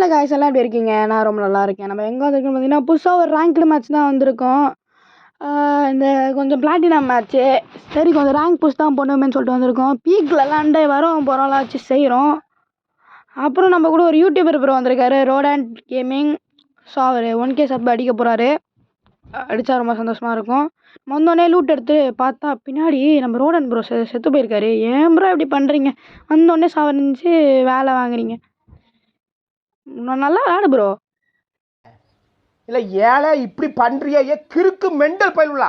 Hello guys, எல்லாம் எப்படி இருக்கீங்க? நான் ரொம்ப நல்லா இருக்கேன். நம்ம எங்கே வந்திருக்கோம் பார்த்தீங்கன்னா, புதுசாக ஒரு ரேங்க்டு மேட்ச் தான் வந்திருக்கோம். இந்த கொஞ்சம் பிளாட்டினம் மேட்ச்சு. சரி, கொஞ்சம் ரேங்க் புஷ் தான் பண்ணுவோமேன்னு சொல்லிட்டு வந்திருக்கோம். பீக்கில் விளாண்டு வரோம் போகிறோம்லாம் வச்சு செய்கிறோம். அப்புறம் நம்ம கூட ஒரு யூடியூபர் ப்ரோ வந்திருக்காரு, ரோடாண்ட் கேமிங். ஸோ அவர் 1K சப் அடிக்க போகிறாரு. அடித்தா ரொம்ப சந்தோஷமாக இருக்கும். வந்தோடனே லூட் எடுத்து பார்த்தா பின்னாடி நம்ம ரோடன் ப்ரோ செத்து போயிருக்காரு. ஏன் ப்ரோ இப்படி பண்ணுறீங்க? வந்தோடனே சாவரிஞ்சு வேலை வாங்குறீங்க. நல்லா விளாடு ப்ரோ. இல்லை ஏழை இப்படி பண்ணுறியா? கிறுக்கு மெண்டல் பயிலுலா,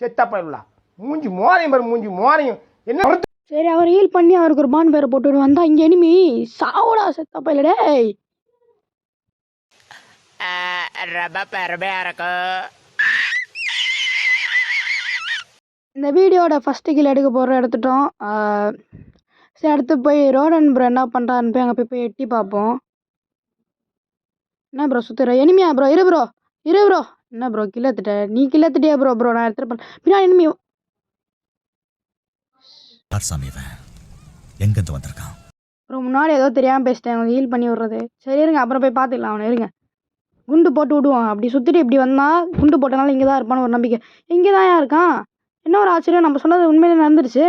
செத்தா பயிலுலா, மூஞ்சி மோரையும் பாரு, மூஞ்சி மோரையும் என்ன. சரி, அவர் ஹீல் பண்ணி அவருக்கு ஒரு பான் பேரை போட்டு வந்தா இங்கே எனிமி சாவுடா செத்தா பயிலடே. இந்த வீடியோட ஃபஸ்ட்டு கீழே எடுக்க போகிற எடுத்துட்டோம். சரி, அடுத்து போய் ரோடன் ப்ரோ என்ன பண்ணுறான்னு போய் அங்கே போய் எட்டி பார்ப்போம். என்ன ப்ரோ சுற்றுற எனிமியா ப்ரோ? இரு ப்ரோ. என்ன ப்ரோ கில்லத்துட்ட? நீ கில்லத்துட்டியா ப்ரோ? நான் எடுத்துட்டு பின்னாடி எனிமி. எங்கிருந்து வந்திருக்கான் ப்ரோ? முன்னாடி ஏதோ தெரியாமல் பேசிட்டேன், ஹீல் பண்ணி விட்றது. சரி இருங்க, அப்புறம் போய் பார்த்துக்கலாம் அவனை. இருங்க, குண்டு போட்டு விடுவோம். அப்படி சுற்றிட்டு இப்படி வந்தால் குண்டு போட்டனால இங்கே தான் இருப்பான்னு ஒரு நம்பிக்கை. இங்கே தான் இருக்கான். என்ன ஒரு ஆச்சரியம், நம்ம சொன்னது உண்மையிலே நடந்துருச்சு.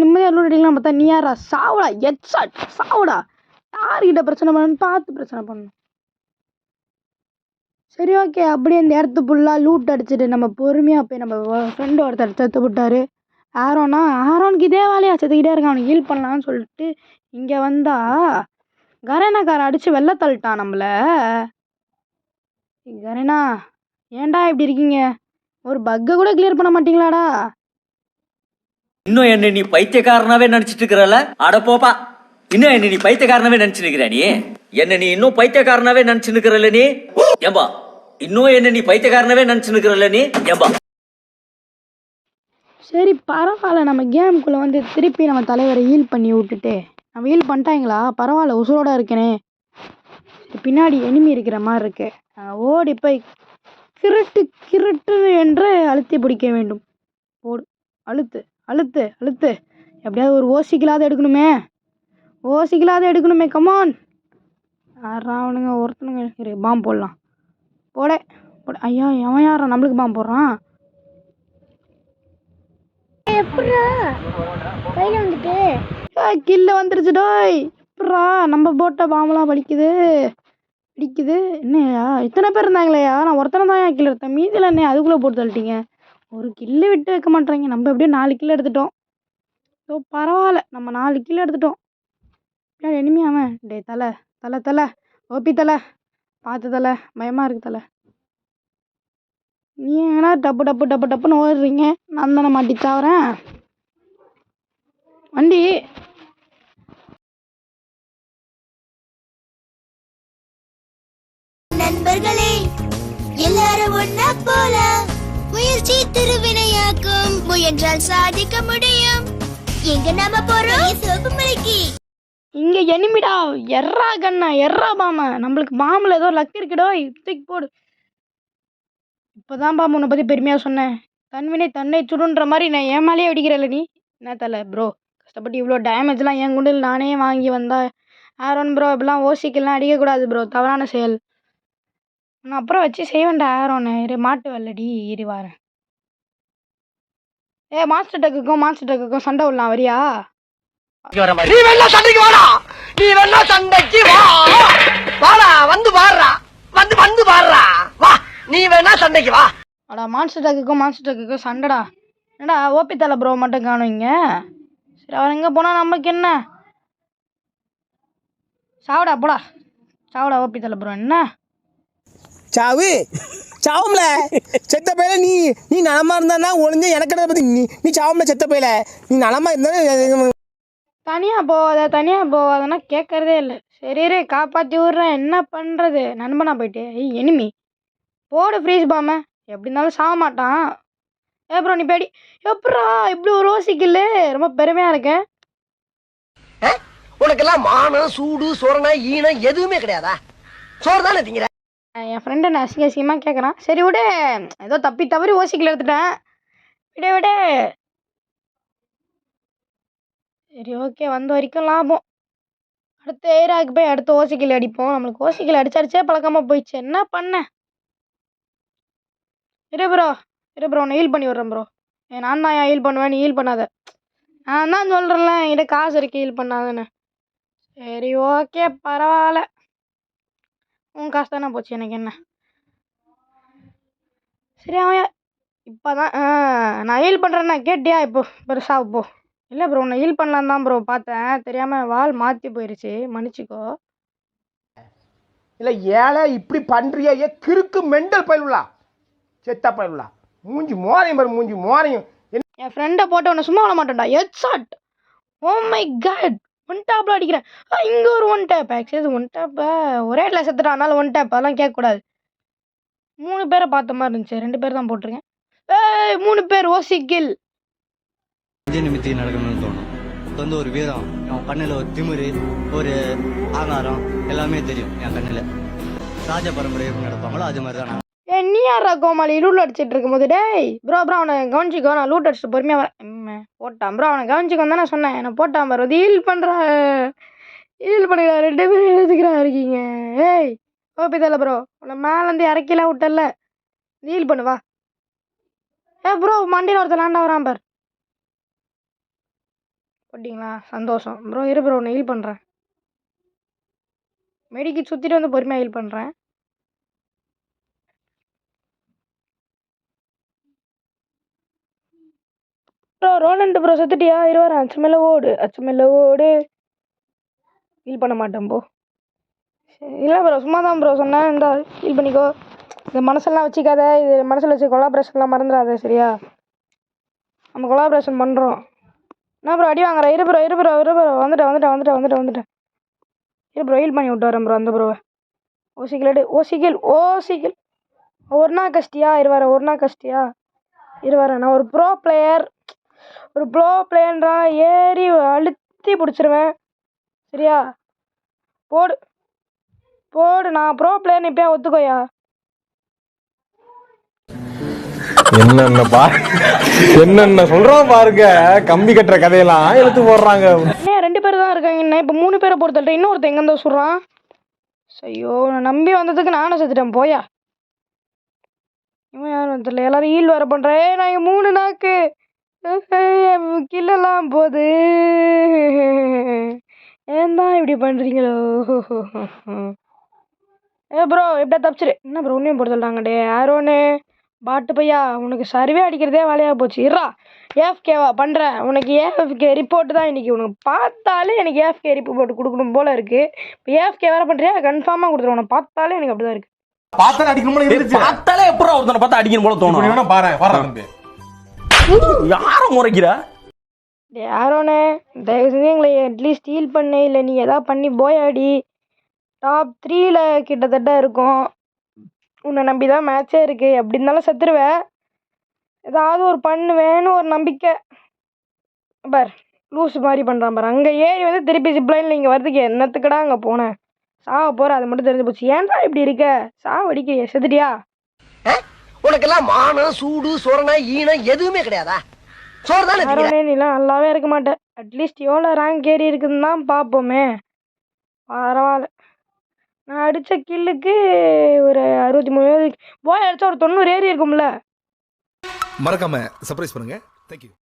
நிம்மதியாக லூட் அடிக்கலாம் பார்த்தா நீ யாரா? சாவுடா, ஹெட்ஷாட் சாவுடா. யார்கிட்ட பிரச்சனை பண்ணணும்னு பார்த்து பிரச்சனை பண்ணணும். சரி ஓகே, அப்படியே இந்த இடத்து ஃபுல்லாக லூட் அடிச்சுட்டு நம்ம பொறுமையாக போய் நம்ம ஃப்ரெண்டு ஒருத்தர் செத்து விட்டாரு. ஆரோனுக்கு இதே வேலையா செத்துக்கிட்டே இருக்கான். அவனுக்கு ஹீல் பண்ணலான்னு சொல்லிட்டு இங்கே வந்தா கரேனாக்காரன் அடித்து வெள்ளை தள்ளிட்டான் நம்மளை. கரேனா ஏன்டா இப்படி இருக்கீங்க? ஒரு பக்கை கூட கிளியர் பண்ண மாட்டீங்களாடா? இன்னும் என்ன நீ பைத்தியக்காரனாவே நினைச்சிட்டு இருக்கிறல? அட போப்பா, இன்னும் என்ன நீ பைத்தியக்காரனாவே நினைச்சு நிக்கிற? நீ என்ன நீ இன்னும் பைத்தியக்காரனாவே நினைச்சு நிக்கிறல்ல? நீ ஏம்பா இன்னும் என்ன நீ பைத்தியக்காரனாவே நினைச்சு நிக்கிறல்ல? நீ ஏம்பா. சரி பரவாயில்ல, நம்ம கேமுக்குள்ளே வந்து திருப்பி நம்ம தலைவரை ஹீல் பண்ணி விட்டுட்டு நம்ம ஹீல் பண்ணிட்டாங்களா? பரவாயில்ல, உசுரோட இருக்கனே. பின்னாடி எனிமி இருக்கிற மாதிரி இருக்கு. ஓடி போய் கிருட்டு என்று அழுத்தி பிடிக்க வேண்டும். ஓடு, அழுத்து அழுத்து அழுத்து. எப்படியாவது ஒரு ஓசிக்கலாவது எடுக்கணுமே. கமான். அவனுங்க ஒருத்தனுங்க இரு, பாம்பு போடலாம். போட. ஐயா, எவன் யாரா நம்மளுக்கு பாம்பு போடுறான்? கில்ல வந்துருச்சு டோய். எப்படா நம்ம போட்ட பாம்பெல்லாம் படிக்குது. என்னையா இத்தனை பேர் இருந்தாங்களேயா? நான் ஒருத்தனை தான் கில் எடுத்தேன், மீதியில் என்ன அதுக்குள்ளே போட்டு தள்ளிட்டீங்க. ஒரு கில்லு விட்டு வைக்க மாட்டேறீங்க. நம்ம எப்படியும் 4 கிலோ எடுத்துட்டோம். ஸோ பரவாயில்ல, நம்ம 4 கிலோ எடுத்துட்டோம். எனிமி அவன். டே தலை ஓபி தலை, பார்த்து தலை, பயமாக இருக்கு தலை. நீ ஏன்னா டப்புன்னு ஓடுறீங்க, நான் தானே மாட்டி சாவுறேன். வண்டி நண்பர்களே, எல்லாரும் ஒன்னா போலாம். முயற்சி திருவினையாக்கும், முயன்றால் சாதிக்க முடியும். எங்க நாம போறோம்? சோப்புமலைக்கு. இங்க எனிமிடா. எர்ரா கண்ணா, எர்ரா பாம. நம்மளுக்கு பாம்புல ஏதோ லக் இருக்குடோ, தூக்கி போடு. இப்போதான் பாம்பு உன்னை பத்தி பெருமையா சொன்னேன். தன்வினை தன்னை சுடுன்ற மாதிரி நான் என் மேலேயே வெடிக்கிறல்ல நீ. என்ன தலை ப்ரோ, கஷ்டப்பட்டு இவ்வளோ டேமேஜ்லாம் என் குண்டில் நானே வாங்கி வந்தா ஆரோன் ப்ரோ இப்படிலாம் ஓசிக்கெல்லாம் அடிக்கக்கூடாது ப்ரோ, தவறான செயல். நான் அப்புறம் வச்சு செய்வேன்டா ஆரோனை. இரு, மாட்டு வெள்ளடி இரு வாரேன். மாஸ்டர் டக்குக்கும் சண்டை விடலாம், வரியா? நீ வேணா சண்டைக்கு வாடா, வாடா, வந்து பாடுறா வா. நீ வேணா சண்டைக்கு வா. அடா, மாஸ்டர் டக்குக்கும் சண்டைடா. என்னடா ஓபி தலை ப்ரோ மட்டும் காணும் இங்க? சரி, அவர் எங்கே போனால் நமக்கு என்ன? சாவுடா ஓபி தலை ப்ரோ. என்ன சாவும்ல செத்த பையில. நீ நலமா இருந்தா ஒளிஞ்ச எனக்கு பத்தி நீ சாவும்ல செத்த பையில. நீ நலமா இருந்தா தனியாக போகாதன்னா கேட்கறதே இல்லை. சரி காப்பாற்றி விட்றேன், என்ன பண்ணுறது? நண்பனா போயிட்டு எனிமி போடு ஃப்ரீஸ் பாம. எப்படி இருந்தாலும் சாக மாட்டான். ப்ரோ நீ பேடி எப்படா இப்படி ஒரு ரோசிக்கல? ரொம்ப பெருமையாக இருக்கேன். உனக்கெல்லாம் மானம் சூடு சொரணை ஈனம் எதுவுமே கிடையாதா? சோறு தானே திங்கிற. என் ஃப்ரெண்டு நான் அசிங்கமாக கேட்குறான். சரி விடு, ஏதோ தவறி ஓசிக்கல எடுத்துட்டேன். விட சரி ஓகே, வந்த வரைக்கும் லாபம். அடுத்த ஏரியாவுக்கு போய் அடுத்த ஓசிக்கில் அடிப்போம். நம்மளுக்கு ஓசிக்கில் அடிச்சே பழக்கமாக போயிடுச்சு. என்ன பண்ண? இரு ப்ரோ, இரு ப்ரோ, நான் ஹீல் பண்ணி விட்றேன் ப்ரோ. நான் தான் ஹீல் பண்ணுவேன், நீ ஹீல் பண்ணாத. நான் தான் சொல்கிறேன்ல என்கிட்ட காசு இருக்கு, ஹீல் பண்ணாதுன்னு. சரி ஓகே, பரவாயில்ல. உன் காசு தானே போச்சு, எனக்கு என்ன. சரி அவன் இப்போ தான் நான் ஹீல் பண்ணுறேன்னா கேட்டியா? இப்போ பெருசாக இப்போ இல்லை ப்ரோ, நான் ஹீல் பண்ணலான்னு தான் ப்ரோ பார்த்தேன். தெரியாமல் வால் மாற்றி போயிடுச்சு, மன்னிச்சிக்கோ. இல்லை ஏழை இப்படி பண்றியா? கிறுக்கு மெண்டல் பயிலுலா, செத்த பயிலுலா, மூஞ்சி மோரையும் பாரு, மூஞ்சி மோரையும். என் ஃப்ரெண்டை போட்டு உன்னை சும்மா விட மாட்டேன்டா. Head shot. Oh my God, one டேப்பில் அடிக்கிறேன். இங்கே ஒரு ஒன் டேப். ஆக்சுவலி ஒன் டேப்பை ஒரே இடத்துல செத்துட்டான், அதனால ஒன் டேப். அதெல்லாம் கேட்கக்கூடாது. 3 பேரை பார்த்த மாதிரி இருந்துச்சு, 2 பேர் தான் போட்டிருக்கேன். 3 பேர் ஓசிக்கில். நிமித்தி நடக்கணும்னு தோணும். இப்போ வந்து ஒரு வீரம், என் கண்ணில் ஒரு திமிரு, ஒரு ஆங்காரம் எல்லாமே தெரியும். என் கண்ணில் ராஜ பரம்பரை எப்படி நடப்பாங்களோ அது மாதிரி தான் நான். நீ யாரா கோமாளி லூட் அடிச்சிட்டு இருக்கும்போது? டேய் ப்ரோ ப்ரோ, அவனை கவனிச்சிக்கோ, நான் லூட் அடிச்சுட்டு பொறுமையாக வரேன். போட்டான் ப்ரோ, அவனை கவனிச்சிக்கோ தான் நான் சொன்னேன். நான் போட்டான் பாரு, அது ஹீல் பண்ணுறா, ஹீல் பண்ணிடா. 2 பேரும் எழுதுக்கிறா இருக்கீங்க. ஏய் ஓபி தலை ப்ரோ, உன்னை மேலேருந்து இறக்கிலாம் விட்டல, ஹீல் பண்ணுவா. ப்ரோ மண்டியில் ஒருத்தர் லேண்டாக வரான் பார். போட்டிங்களா? சந்தோஷம் ப்ரோ. இரு ப்ரோ, நான் ஹீல் பண்ணுறேன். மெடிக்கிட் சுற்றிட்டு வந்து பொறுமையாக ஹீல் பண்ணுறேன். ப்ரோ ரோலண்ட் ப்ரோ செத்துட்டியா? இருவாரன் அச்சு மேலே ஓடு, அச்சு மேலே ஓடு. ஹீல் பண்ண மாட்டேன் போ. இல்லை ப்ரோ, சும்மா தான் ப்ரோ சொன்னேன். இந்த ஹீல் பண்ணிக்கோ. இந்த மனசெல்லாம் வச்சுக்காத, இது மனசில் வச்சு கொலாபரேஷன்லாம் மறந்துடாத, சரியா? நம்ம கொலாபரேஷன் பண்ணுறோம். என்ன ப்ரோ அடி வாங்குறேன்? இரு ப்ரோ, இரு ப்ரோ, இரு ப்ரோ, வந்துட்டேன். இரு ப்ரோ, ஹீல் பண்ணி விட்டு வரேன் ப்ரோ அந்த ப்ரோவை. ஓசிக்கில் ஒரு நாள் கஷ்டியா? ஒரு நாள் கஷ்டியா? இருவாரன். நான் ஒரு ப்ரோ பிளேயர்ன்றா ஏறி அழுத்தி பிடிச்சிருவேன், சரியா? போடு, நான் ப்ரோ பிளேயர்னு இப்போயா ஒத்துக்கோயா? என்னென்ன சொல்றோம் பாருங்க, கம்பி கட்டுற கதையெல்லாம் எடுத்து போடுறாங்க. 2 பேர் தான் இருக்காங்க என்ன, இப்போ 3 பேரை பொறுத்தல்ற. இன்னொருத்தன் எங்கே இருந்தால் சொல்கிறான். ஐயோ, நான் நம்பி வந்ததுக்கு நானும் செத்துட்டேன், போயா. இவன் யாரும் தெரியல, எல்லாரும் ஹீல் வேறு பண்ணுறேன். நான் 3 நாக்கு கில்லெல்லாம் போகுது. ஏன் தான் இப்படி பண்ணுறீங்களோ? ப்ரோ எப்படியா தப்பிச்சிரு. என்ன ப்ரோ உன்னையும் போட சொல்கிறாங்க? டே ஆரோனு பாட்டு பையா, உனக்கு சர்வே அடிக்கிறதே வேலையாக போச்சு. இருறா, ஏஎஃப்கேவா பண்ணுறேன். உனக்கு ஏஎஃப்கே ரிப்போர்ட்டு தான் இன்றைக்கி. உனக்கு பார்த்தாலே எனக்கு ஏஎஃப்கே ரிப்போர்ட் கொடுக்கணும் போல் இருக்குது. இப்போ ஏஎஃப்கே வேறு பண்ணுறியா? கன்ஃபார்மாக கொடுத்துருவோம். உனக்கு பார்த்தாலே எனக்கு அப்படி தான் இருக்குது. பார்த்தாலே அடிக்கணும் இருந்துச்சு. பார்த்தாலே எப்பறம் ஒருத்தனை பார்த்தா அடிக்கணும் போல தோணும். வேணா பாரு யாரும் முறைக்கிறா? டே ஆரோனே, தயவு செஞ்சு எங்களை அட்லீஸ்ட் ஹீல் பண்ணு, இல்லை நீ எதாவது பண்ணி போயாடி. டாப் 3ல் கிட்டத்தட்ட இருக்கும். உன்னை நம்பி தான் மேட்சே இருக்குது. எப்படி இருந்தாலும் செத்துருவேன். ஏதாவது ஒரு பண்ணுவேன்னு ஒரு நம்பிக்கை பார். லூஸ் மாதிரி பண்ணுறான் பார். அங்கே ஏறி வந்து திருப்பி ஜிப்லைனில் இங்கே வரதுக்கு என்னத்துக்கடா அங்கே போனேன்? சாவ போகிற, அது மட்டும் தெரிஞ்சு போச்சு. ஏன்டா இப்படி இருக்க? சாவடிக்கிறியா? செத்துட்டியா? உனக்கெல்லாம் மானம், சூடு, சொரணை, ஈனம் எதுவுமே கிடையாதா? ஆரோனே, நீலாம் நல்லாவே இருக்க மாட்டேன். அட்லீஸ்ட் எவ்வளோ ரேங்க் ஏறி இருக்குதுன்னு தான் பார்ப்போமே. பரவாயில்ல. நான் அடித்த கில்லுக்கு ஒரு 63 போய் அடித்தா ஒரு 90 ஏறி இருக்கும்ல. மறக்காம சர்ப்ரைஸ் பண்ணுங்க. தேங்க்யூ.